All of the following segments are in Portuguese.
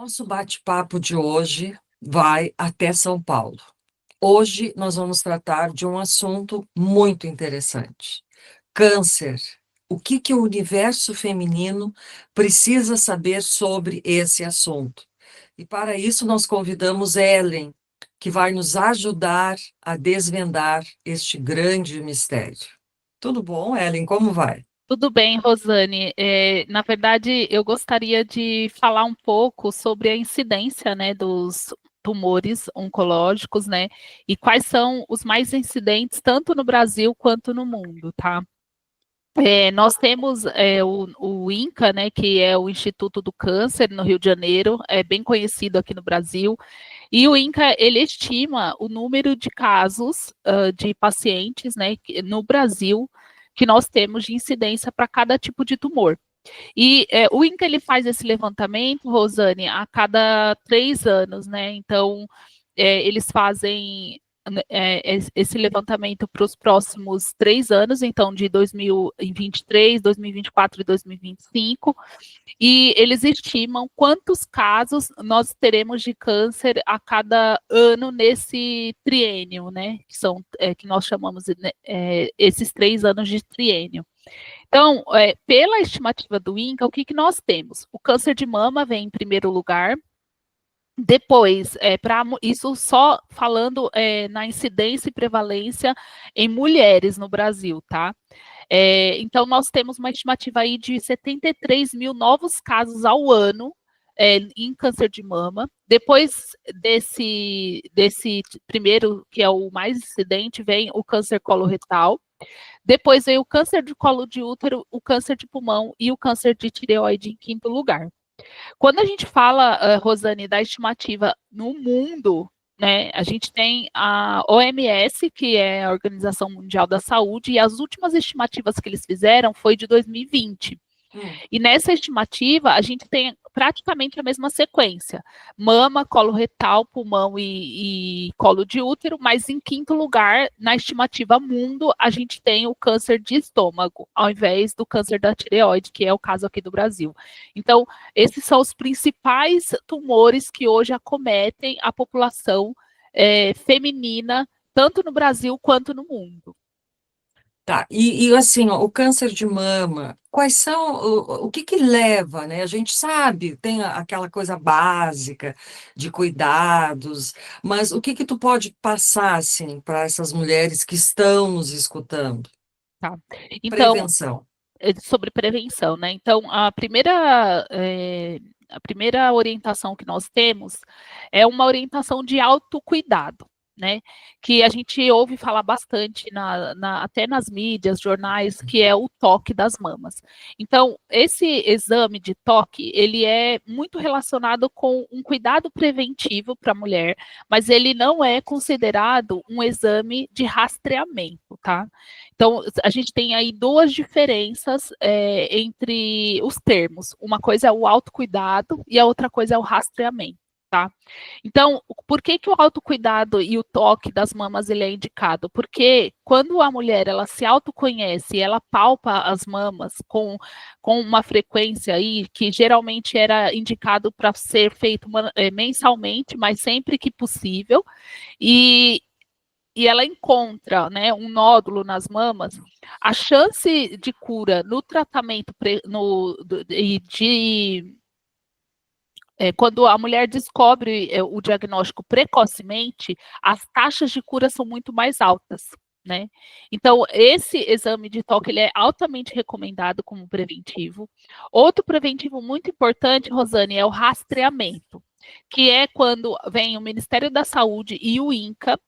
Nosso bate-papo de hoje vai até São Paulo. Hoje nós vamos tratar de um assunto muito interessante: câncer. O que o universo feminino precisa saber sobre esse assunto? E para isso nós convidamos Ellen, que vai nos ajudar a desvendar este grande mistério. Tudo bom, Ellen? Como vai? Tudo bem, Rosane. Na verdade, eu gostaria de falar um pouco sobre a incidência, né, dos tumores oncológicos, né, e quais são os mais incidentes tanto no Brasil quanto no mundo, tá? Nós temos o INCA, né, que é o Instituto do Câncer no Rio de Janeiro, é bem conhecido aqui no Brasil, e o INCA, ele estima o número de casos de pacientes, né, no Brasil, que nós temos de incidência para cada tipo de tumor. E o INCA, ele faz esse levantamento, Rosane, a cada 3 anos, né? Então, eles fazem esse levantamento para os próximos 3 anos, então de 2023, 2024 e 2025, e eles estimam quantos casos nós teremos de câncer a cada ano nesse triênio, né? Que são que nós chamamos esses 3 anos de triênio. Então, pela estimativa do INCA, o que nós temos? O câncer de mama vem em primeiro lugar. Depois, isso só falando na incidência e prevalência em mulheres no Brasil, tá? Então, nós temos uma estimativa aí de 73 mil novos casos ao ano em câncer de mama. Depois desse primeiro, que é o mais incidente, vem o câncer coloretal. Depois vem o câncer de colo de útero, o câncer de pulmão e o câncer de tireoide em quinto lugar. Quando a gente fala, Rosane, da estimativa no mundo, né, a gente tem a OMS, que é a Organização Mundial da Saúde, e as últimas estimativas que eles fizeram foi de 2020. E nessa estimativa, a gente tem praticamente a mesma sequência: mama, colo retal, pulmão e colo de útero, mas em quinto lugar, na estimativa mundo, a gente tem o câncer de estômago, ao invés do câncer da tireoide, que é o caso aqui do Brasil. Então, esses são os principais tumores que hoje acometem a população feminina, tanto no Brasil quanto no mundo. Tá, e assim, ó, o câncer de mama, quais são, o que leva, né? A gente sabe, tem aquela coisa básica de cuidados, mas o que tu pode passar, assim, para essas mulheres que estão nos escutando? Tá? Então, Prevenção. sobre prevenção, né? Então, a primeira orientação que nós temos é uma orientação de autocuidado, né? Que a gente ouve falar bastante até nas mídias, jornais, que é o toque das mamas. Então, esse exame de toque, ele é muito relacionado com um cuidado preventivo para a mulher, mas ele não é considerado um exame de rastreamento, tá? Então, a gente tem aí duas diferenças entre os termos. Uma coisa é o autocuidado e a outra coisa é o rastreamento, tá? Então, por que o autocuidado e o toque das mamas ele é indicado? Porque quando a mulher ela se autoconhece, ela palpa as mamas com uma frequência aí que geralmente era indicado para ser feito mensalmente, mas sempre que possível, e ela encontra, né, um nódulo nas mamas, a chance de cura no tratamento quando a mulher descobre o diagnóstico precocemente, as taxas de cura são muito mais altas, né? Então, esse exame de toque ele é altamente recomendado como preventivo. Outro preventivo muito importante, Rosane, é o rastreamento, que é quando vem o Ministério da Saúde e o INCA,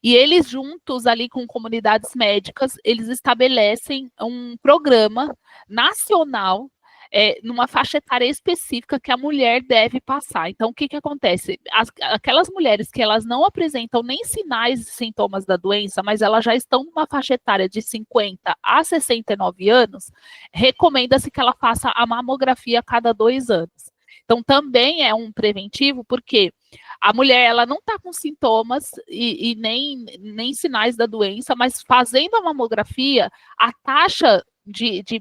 e eles juntos ali com comunidades médicas, eles estabelecem um programa nacional numa faixa etária específica que a mulher deve passar. Então, o que acontece? Aquelas mulheres que elas não apresentam nem sinais e sintomas da doença, mas elas já estão numa faixa etária de 50 a 69 anos, recomenda-se que ela faça a mamografia a cada 2 anos. Então, também é um preventivo, porque a mulher ela não está com sintomas e nem sinais da doença, mas fazendo a mamografia, a taxa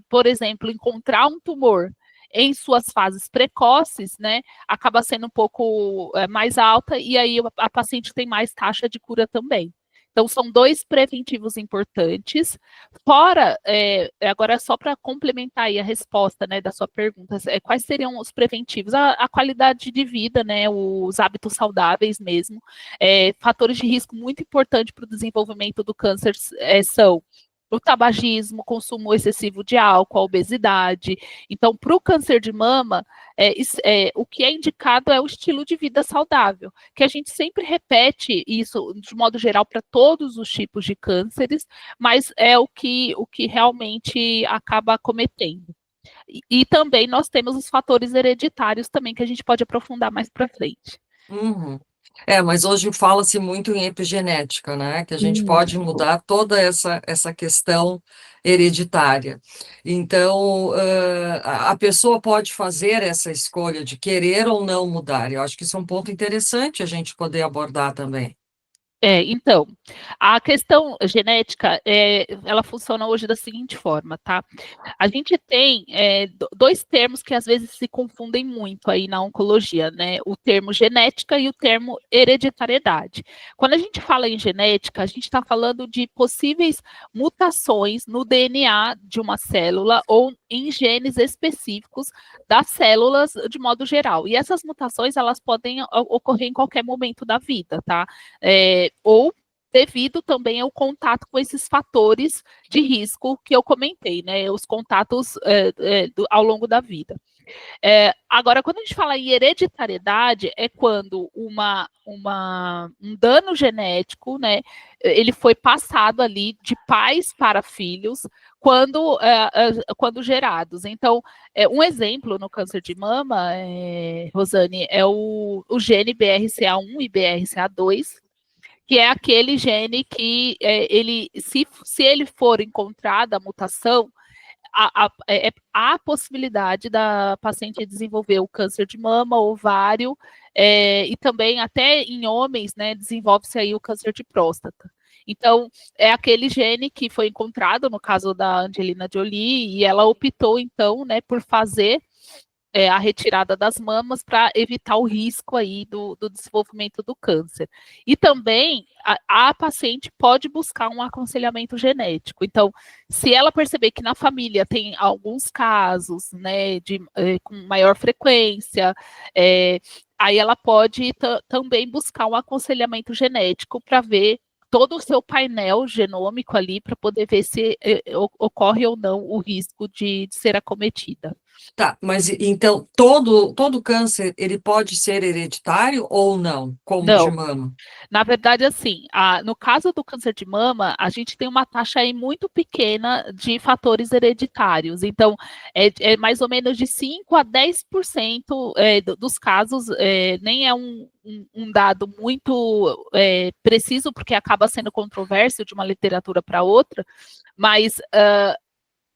por exemplo, encontrar um tumor em suas fases precoces, né, acaba sendo um pouco mais alta, e aí a paciente tem mais taxa de cura também. Então, são 2 preventivos importantes. Fora, agora só para complementar aí a resposta, né, da sua pergunta, quais seriam os preventivos? A qualidade de vida, né, os hábitos saudáveis mesmo. Fatores de risco muito importante para o desenvolvimento do câncer são o tabagismo, consumo excessivo de álcool, a obesidade. Então, para o câncer de mama, o que é indicado é o estilo de vida saudável, que a gente sempre repete isso, de modo geral, para todos os tipos de cânceres, mas é o que realmente acaba acometendo. E também nós temos os fatores hereditários também, que a gente pode aprofundar mais para frente. Uhum. Mas hoje fala-se muito em epigenética, né? Que a gente pode Isso. mudar toda essa questão hereditária. Então, a pessoa pode fazer essa escolha de querer ou não mudar. Eu acho que isso é um ponto interessante a gente poder abordar também. Então, a questão genética, ela funciona hoje da seguinte forma, tá? A gente tem 2 termos que às vezes se confundem muito aí na oncologia, né? O termo genética e o termo hereditariedade. Quando a gente fala em genética, a gente está falando de possíveis mutações no DNA de uma célula ou em genes específicos das células de modo geral. E essas mutações, elas podem ocorrer em qualquer momento da vida, tá? Ou devido também ao contato com esses fatores de risco que eu comentei, né? Os contatos ao longo da vida. Agora, quando a gente fala em hereditariedade, é quando um dano genético, né, ele foi passado ali de pais para filhos quando gerados. Então, um exemplo no câncer de mama, Rosane, é o gene BRCA1 e BRCA2, que é aquele gene que se ele for encontrada a mutação, há a possibilidade da paciente desenvolver o câncer de mama, ovário, e também até em homens, né, desenvolve-se aí o câncer de próstata. Então, é aquele gene que foi encontrado no caso da Angelina Jolie, e ela optou, então, né, por fazer a retirada das mamas para evitar o risco aí do desenvolvimento do câncer. E também a paciente pode buscar um aconselhamento genético. Então, se ela perceber que na família tem alguns casos, né, com maior frequência, aí ela pode também buscar um aconselhamento genético para ver todo o seu painel genômico ali, para poder ver se ocorre ou não o risco de ser acometida. Tá, mas então todo câncer ele pode ser hereditário ou não, como o de Não, mama? na verdade, assim, no caso do câncer de mama, a gente tem uma taxa aí muito pequena de fatores hereditários. Então, é mais ou menos de 5 a 10% dos casos, nem é um dado muito preciso, porque acaba sendo controverso de uma literatura para outra, mas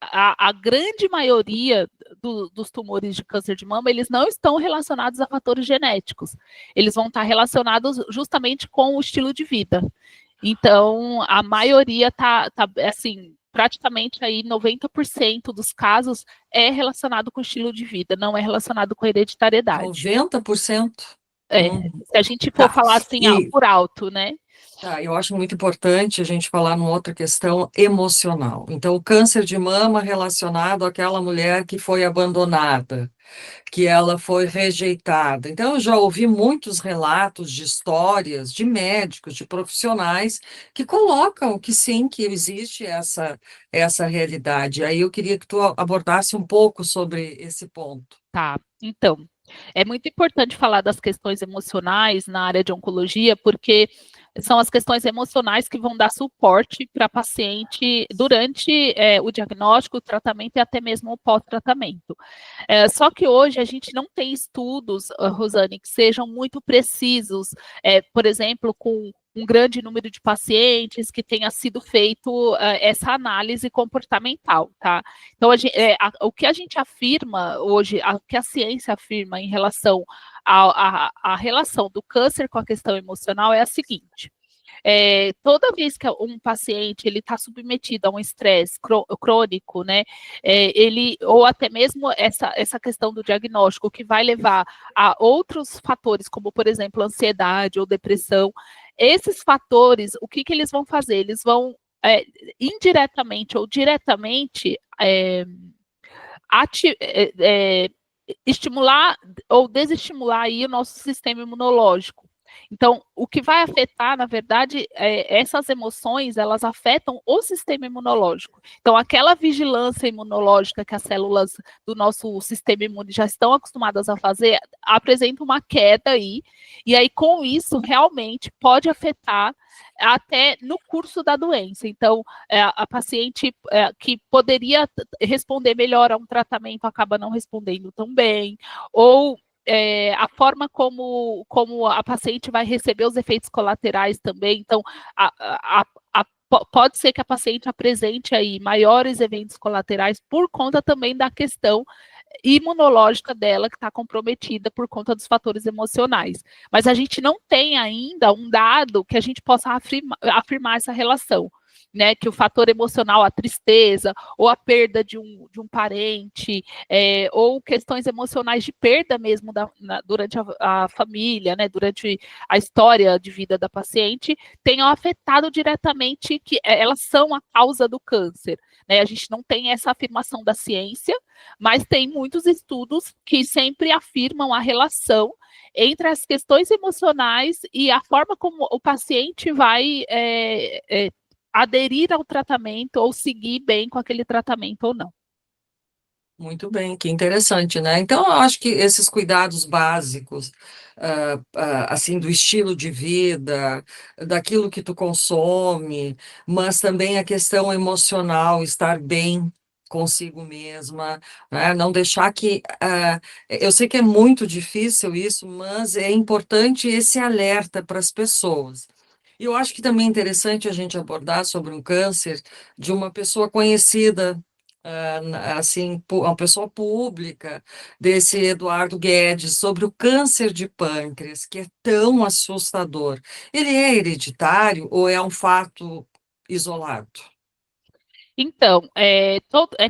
a grande maioria dos tumores de câncer de mama, eles não estão relacionados a fatores genéticos. Eles vão estar relacionados justamente com o estilo de vida. Então, a maioria tá assim, praticamente aí 90% dos casos é relacionado com o estilo de vida, não é relacionado com hereditariedade. 90%? Se a gente for Tá. falar assim, E por alto, né? eu acho muito importante a gente falar numa outra questão emocional. Então, o câncer de mama relacionado àquela mulher que foi abandonada, que ela foi rejeitada. Então, eu já ouvi muitos relatos de histórias de médicos, de profissionais que colocam que sim, que existe essa realidade. Aí eu queria que tu abordasse um pouco sobre esse ponto. Tá, então, é muito importante falar das questões emocionais na área de oncologia, porque são as questões emocionais que vão dar suporte para a paciente durante o diagnóstico, o tratamento e até mesmo o pós-tratamento. Só que hoje a gente não tem estudos, Rosane, que sejam muito precisos, por exemplo, com um grande número de pacientes que tenha sido feito essa análise comportamental, tá? Então, o que a gente afirma hoje, o que a ciência afirma em relação à relação do câncer com a questão emocional é a seguinte: Toda vez que um paciente ele está submetido a um estresse crônico, né, ou até mesmo essa questão do diagnóstico, que vai levar a outros fatores, como, por exemplo, ansiedade ou depressão, esses fatores, o que eles vão fazer? Eles vão, indiretamente ou diretamente, estimular ou desestimular aí o nosso sistema imunológico. Então, o que vai afetar, na verdade, essas emoções, elas afetam o sistema imunológico. Então, aquela vigilância imunológica que as células do nosso sistema imune já estão acostumadas a fazer, apresenta uma queda aí, e aí, com isso, realmente pode afetar até no curso da doença. Então, a paciente que poderia responder melhor a um tratamento acaba não respondendo tão bem, ou a forma como a paciente vai receber os efeitos colaterais também. Então, pode ser que a paciente apresente aí maiores eventos colaterais por conta também da questão imunológica dela, que está comprometida por conta dos fatores emocionais. Mas a gente não tem ainda um dado que a gente possa afirmar essa relação, né? Que o fator emocional, a tristeza, ou a perda de um parente, ou questões emocionais de perda mesmo durante a família, né? Durante a história de vida da paciente, tenham afetado diretamente que elas são a causa do câncer. Né? A gente não tem essa afirmação da ciência, mas tem muitos estudos que sempre afirmam a relação entre as questões emocionais e a forma como o paciente vai aderir ao tratamento ou seguir bem com aquele tratamento ou não. Muito bem, que interessante, né? Então, eu acho que esses cuidados básicos, assim, do estilo de vida, daquilo que tu consome, mas também a questão emocional, estar bem consigo mesma, né? Não deixar que... eu sei que é muito difícil isso, mas é importante esse alerta para as pessoas. E eu acho que também é interessante a gente abordar sobre um câncer de uma pessoa conhecida, assim, uma pessoa pública, desse Eduardo Guedes, sobre o câncer de pâncreas, que é tão assustador. Ele é hereditário ou é um fato isolado? Então,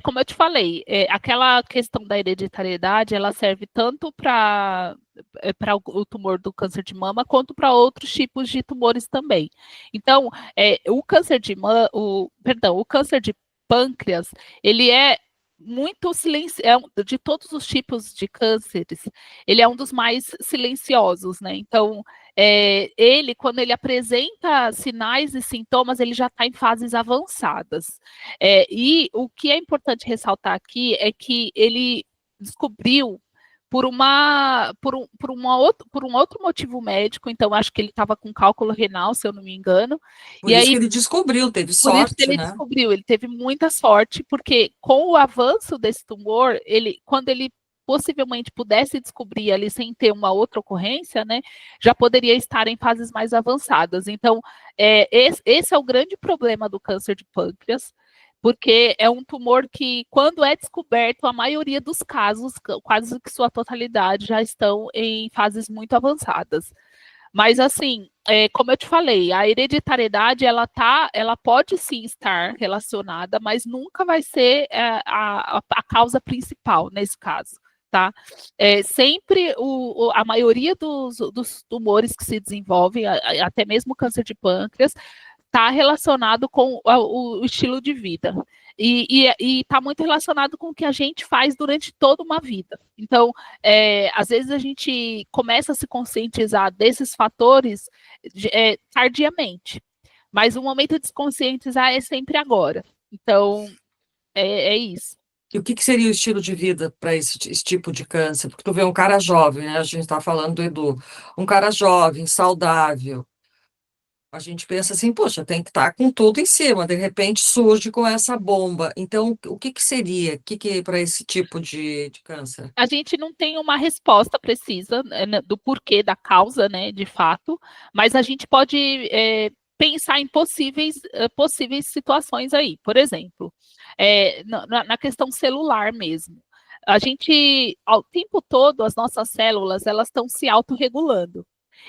como eu te falei, aquela questão da hereditariedade, ela serve tanto para o tumor do câncer de mama, quanto para outros tipos de tumores também. Então, o câncer de mama, o câncer de pâncreas, ele é muito silencioso, de todos os tipos de cânceres, ele é um dos mais silenciosos, né? Então, ele, quando ele apresenta sinais e sintomas, ele já está em fases avançadas. E o que é importante ressaltar aqui é que ele descobriu por um outro motivo médico, então acho que ele estava com cálculo renal, se eu não me engano, Por e isso aí que ele descobriu, teve por isso que sorte, ele né? descobriu, ele teve muita sorte, porque com o avanço desse tumor, quando ele possivelmente pudesse descobrir ali sem ter uma outra ocorrência, né, já poderia estar em fases mais avançadas. Então, esse é o grande problema do câncer de pâncreas, porque é um tumor que, quando é descoberto, a maioria dos casos, quase que sua totalidade, já estão em fases muito avançadas. Mas assim, como eu te falei, a hereditariedade ela pode sim estar relacionada, mas nunca vai ser a causa principal nesse caso, tá? Sempre a maioria dos tumores que se desenvolvem, até mesmo o câncer de pâncreas, está relacionado com o estilo de vida. E está muito relacionado com o que a gente faz durante toda uma vida. Então, às vezes a gente começa a se conscientizar desses fatores tardiamente, mas o momento de se conscientizar é sempre agora. Então, é isso. E o que que seria o estilo de vida para esse tipo de câncer? Porque tu vê um cara jovem, né? A gente está falando do Edu, um cara jovem, saudável. A gente pensa assim, poxa, tem que estar com tudo em cima, de repente surge com essa bomba. Então, o que que seria? O que que para esse tipo de câncer? A gente não tem uma resposta precisa, né, do porquê, da causa, né, de fato, mas a gente pode pensar em possíveis situações aí. Por exemplo, na questão celular mesmo. A gente, ao tempo todo, as nossas células, elas estão se autorregulando.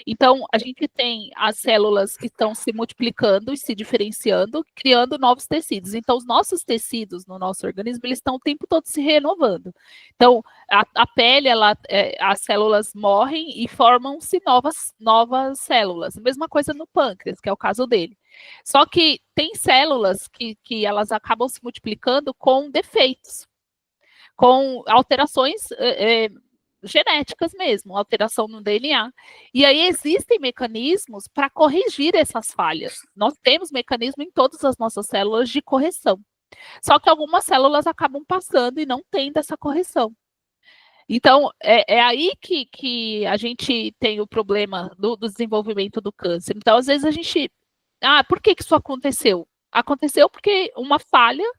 Então, a gente tem as células que estão se multiplicando e se diferenciando, criando novos tecidos. Então, os nossos tecidos no nosso organismo, eles estão o tempo todo se renovando. Então, a pele, as células morrem e formam-se novas células. Mesma coisa no pâncreas, que é o caso dele. Só que tem células que elas acabam se multiplicando com defeitos, com alterações genéticas mesmo, alteração no DNA. E aí existem mecanismos para corrigir essas falhas. Nós temos mecanismo em todas as nossas células de correção. Só que algumas células acabam passando e não tendo essa correção. Então, é aí que a gente tem o problema do desenvolvimento do câncer. Então, às vezes a gente... por que isso aconteceu? Aconteceu porque uma falha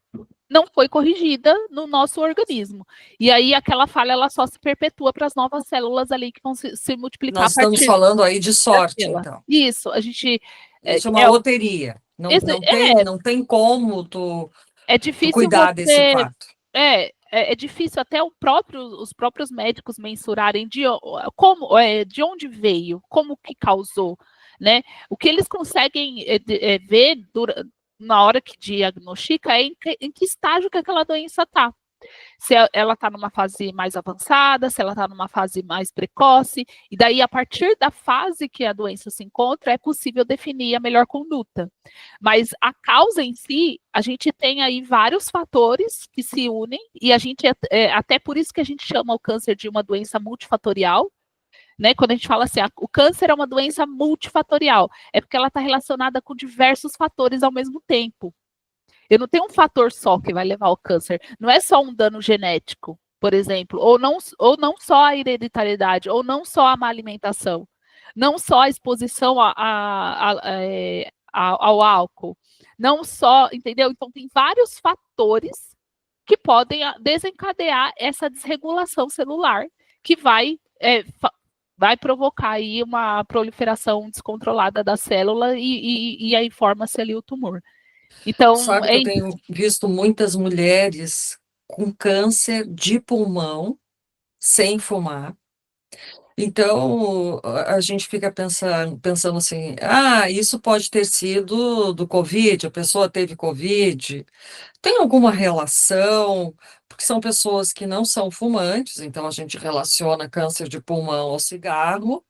não foi corrigida no nosso organismo. E aí aquela falha ela só se perpetua para as novas células ali que vão se multiplicar. Nós estamos falando aí de sorte, então. Isso, a gente... Isso é uma loteria. Não tem como tu cuidar desse fato. É difícil até os próprios médicos mensurarem de onde veio, como que causou, né? O que eles conseguem ver na hora que diagnostica é em que estágio que aquela doença está. Se ela está numa fase mais avançada, se ela está numa fase mais precoce, e daí, a partir da fase que a doença se encontra, é possível definir a melhor conduta. Mas a causa em si, a gente tem aí vários fatores que se unem, e a gente, até por isso que a gente chama o câncer de uma doença multifatorial, né? Quando a gente fala assim, o câncer é uma doença multifatorial, é porque ela está relacionada com diversos fatores ao mesmo tempo. Eu não tenho um fator só que vai levar ao câncer. Não é só um dano genético, por exemplo, ou não só a hereditariedade, ou não só a má alimentação, não só a exposição ao álcool, não só, entendeu? Então, tem vários fatores que podem desencadear essa desregulação celular que vai provocar aí uma proliferação descontrolada da célula e aí forma-se ali o tumor. Então, sabe que eu tenho visto muitas mulheres com câncer de pulmão sem fumar. Então, a gente fica pensando assim, isso pode ter sido do Covid, a pessoa teve Covid. Tem alguma relação? Porque são pessoas que não são fumantes, então a gente relaciona câncer de pulmão ao cigarro,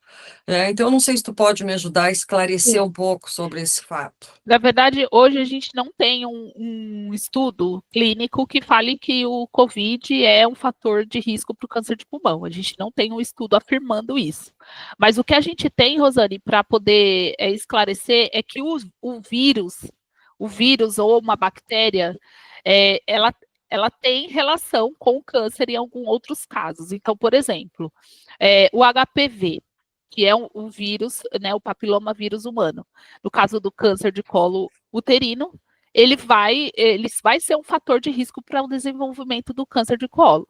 né? Então, eu não sei se tu pode me ajudar a esclarecer um pouco sobre esse fato. Na verdade, hoje a gente não tem um estudo clínico que fale que o COVID é um fator de risco para o câncer de pulmão. A gente não tem um estudo afirmando isso. Mas o que a gente tem, Rosane, para poder esclarecer é que o vírus ou uma bactéria, ela tem relação com o câncer em alguns outros casos. Então, por exemplo, o HPV, que é um vírus, né, o papiloma vírus humano. No caso do câncer de colo uterino, ele vai ser um fator de risco para o desenvolvimento do câncer de colo.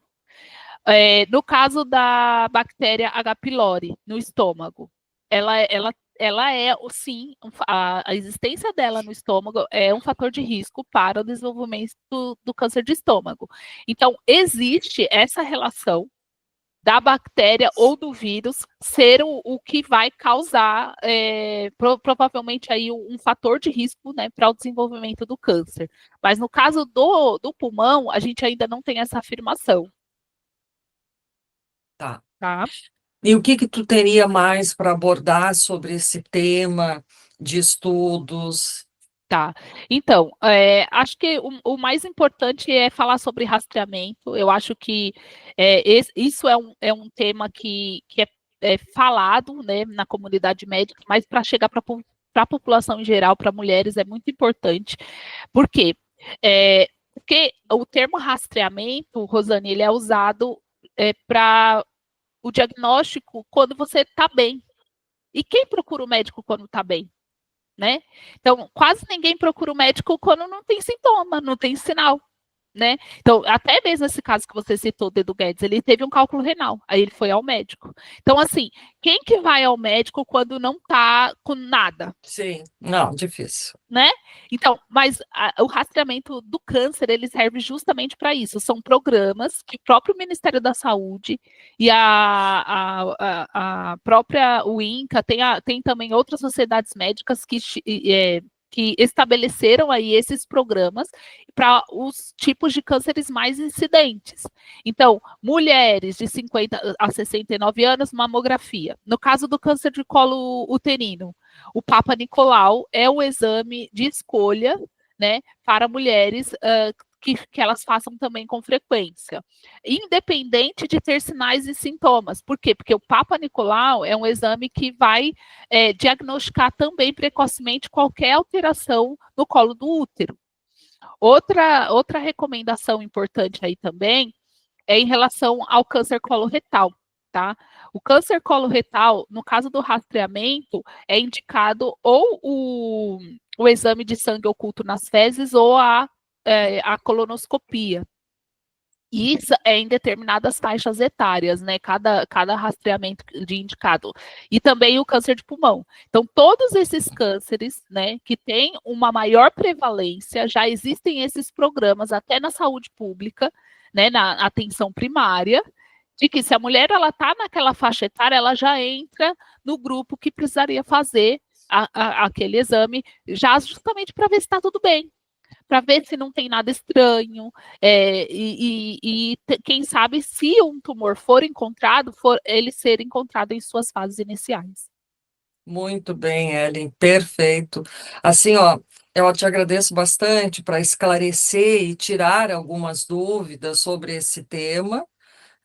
No caso da bactéria H. pylori no estômago, ela é, sim, a existência dela no estômago é um fator de risco para o desenvolvimento do câncer de estômago. Então, existe essa relação da bactéria ou do vírus ser o que vai causar, provavelmente, aí um fator de risco, né, para o desenvolvimento do câncer. Mas no caso do pulmão, a gente ainda não tem essa afirmação. Tá. Tá? E o que tu teria mais para abordar sobre esse tema de estudos? Tá. Então, acho que o mais importante é falar sobre rastreamento. Eu acho que isso é um tema que é falado, né, na comunidade médica, mas para chegar para a população em geral, para mulheres, é muito importante. Por quê? Porque o termo rastreamento, Rosane, ele é usado para o diagnóstico quando você está bem. E quem procura o médico quando está bem? Né? Então, quase ninguém procura o médico quando não tem sintoma, não tem sinal. né? Então, até mesmo esse caso que você citou, do Edu Guedes, ele teve um cálculo renal, aí ele foi ao médico. Então, assim, quem que vai ao médico quando não tá com nada? Sim, não, difícil. Né? Então, mas o rastreamento do câncer, ele serve justamente para isso. São programas que o próprio Ministério da Saúde e a própria o INCA, tem também outras sociedades médicas que estabeleceram aí esses programas para os tipos de cânceres mais incidentes. Então, mulheres de 50 a 69 anos, mamografia. No caso do câncer de colo uterino, o Papa Nicolau é o exame de escolha, né, para mulheres que elas façam também com frequência, independente de ter sinais e sintomas. Por quê? Porque o Papa Nicolau é um exame que vai diagnosticar também precocemente qualquer alteração no colo do útero. Outra recomendação importante aí também é em relação ao câncer coloretal, tá? O câncer coloretal, no caso do rastreamento, é indicado ou o exame de sangue oculto nas fezes ou a colonoscopia. Isso é em determinadas faixas etárias, né? Cada rastreamento de indicado. E também o câncer de pulmão. Então, todos esses cânceres, né, que têm uma maior prevalência, já existem esses programas até na saúde pública, né, na atenção primária, de que se a mulher ela está naquela faixa etária, ela já entra no grupo que precisaria fazer aquele exame, já justamente para ver se está tudo bem, para ver se não tem nada estranho, quem sabe, se um tumor for encontrado, ele ser encontrado em suas fases iniciais. Muito bem, Ellen, perfeito. Assim, ó, eu te agradeço bastante para esclarecer e tirar algumas dúvidas sobre esse tema,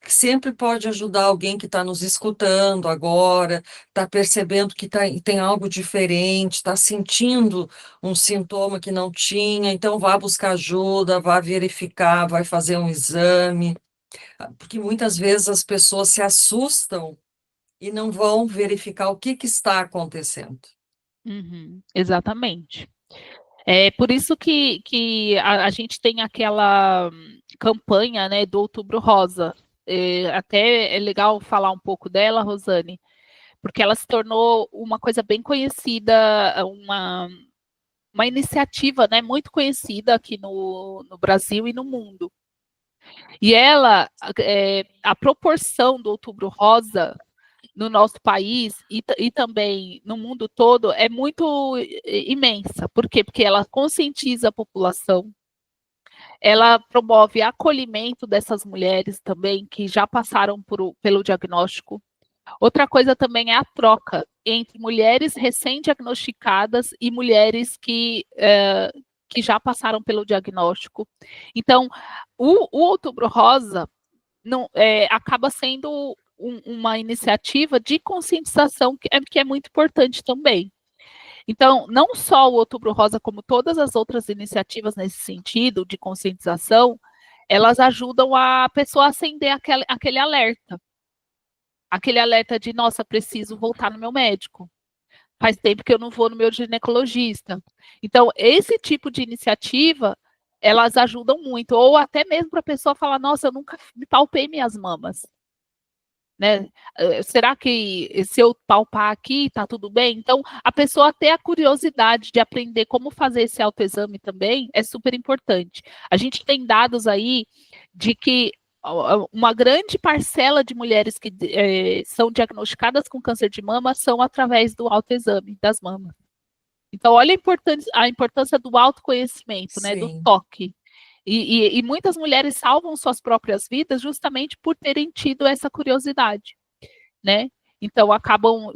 que sempre pode ajudar alguém que está nos escutando agora, está percebendo que tem algo diferente, está sentindo um sintoma que não tinha, então vá buscar ajuda, vá verificar, vai fazer um exame, porque muitas vezes as pessoas se assustam e não vão verificar o que está acontecendo. Uhum, exatamente. É por isso que a gente tem aquela campanha, né, do Outubro Rosa. Até é legal falar um pouco dela, Rosane, porque ela se tornou uma coisa bem conhecida, uma iniciativa, né, muito conhecida aqui no Brasil e no mundo. E a proporção do Outubro Rosa no nosso país e também no mundo todo é muito imensa. Por quê? Porque ela conscientiza a população, ela promove acolhimento dessas mulheres também que já passaram pelo diagnóstico. Outra coisa também é a troca entre mulheres recém-diagnosticadas e mulheres que já passaram pelo diagnóstico. Então, o Outubro Rosa acaba sendo uma iniciativa de conscientização que é muito importante também. Então, não só o Outubro Rosa, como todas as outras iniciativas nesse sentido de conscientização, elas ajudam a pessoa a acender aquele alerta. Aquele alerta de, nossa, preciso voltar no meu médico. Faz tempo que eu não vou no meu ginecologista. Então, esse tipo de iniciativa, elas ajudam muito. Ou até mesmo para a pessoa falar, nossa, eu nunca me palpei minhas mamas. Né? Será que se eu palpar aqui, está tudo bem? Então, a pessoa ter a curiosidade de aprender como fazer esse autoexame também é super importante. A gente tem dados aí de que uma grande parcela de mulheres que são diagnosticadas com câncer de mama são através do autoexame das mamas. Então, olha a importância do autoconhecimento, né, do Sim. toque. E muitas mulheres salvam suas próprias vidas justamente por terem tido essa curiosidade, né? Então, acabam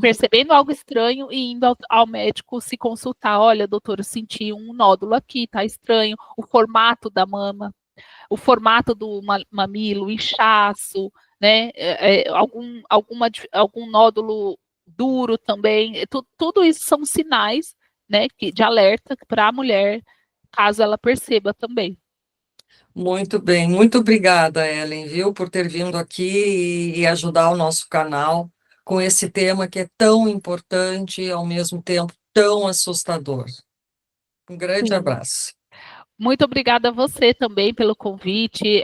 percebendo algo estranho e indo ao médico se consultar. Olha, doutor, eu senti um nódulo aqui, tá estranho. O formato da mama, o formato do mamilo, inchaço, né? Algum nódulo duro também. Tudo isso são sinais, né, de alerta para a mulher, caso ela perceba também. Muito bem, muito obrigada, Ellen, viu, por ter vindo aqui e ajudar o nosso canal com esse tema que é tão importante e, ao mesmo tempo, tão assustador. Um grande Sim. abraço. Muito obrigada a você também pelo convite.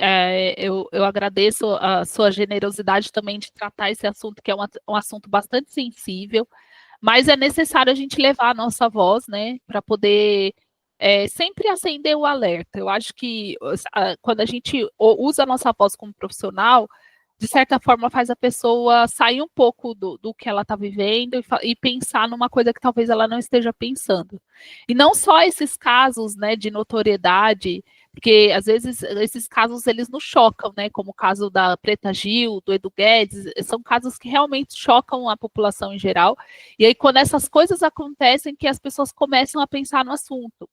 Eu agradeço a sua generosidade também de tratar esse assunto, que é um assunto bastante sensível, mas é necessário a gente levar a nossa voz, né, para poder sempre acender o alerta. Eu acho que quando a gente usa a nossa voz como profissional, de certa forma faz a pessoa sair um pouco do que ela está vivendo e pensar numa coisa que talvez ela não esteja pensando. E não só esses casos, né, de notoriedade, porque às vezes esses casos eles nos chocam, né, como o caso da Preta Gil, do Edu Guedes, são casos que realmente chocam a população em geral. E aí quando essas coisas acontecem que as pessoas começam a pensar no assunto.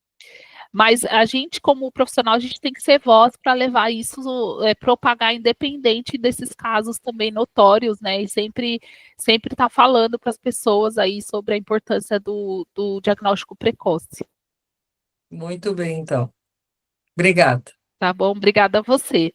Mas a gente, como profissional, a gente tem que ser voz para levar isso, propagar independente desses casos também notórios, né? E sempre estar falando para as pessoas aí sobre a importância do diagnóstico precoce. Muito bem, então. Obrigada. Tá bom? Obrigada a você.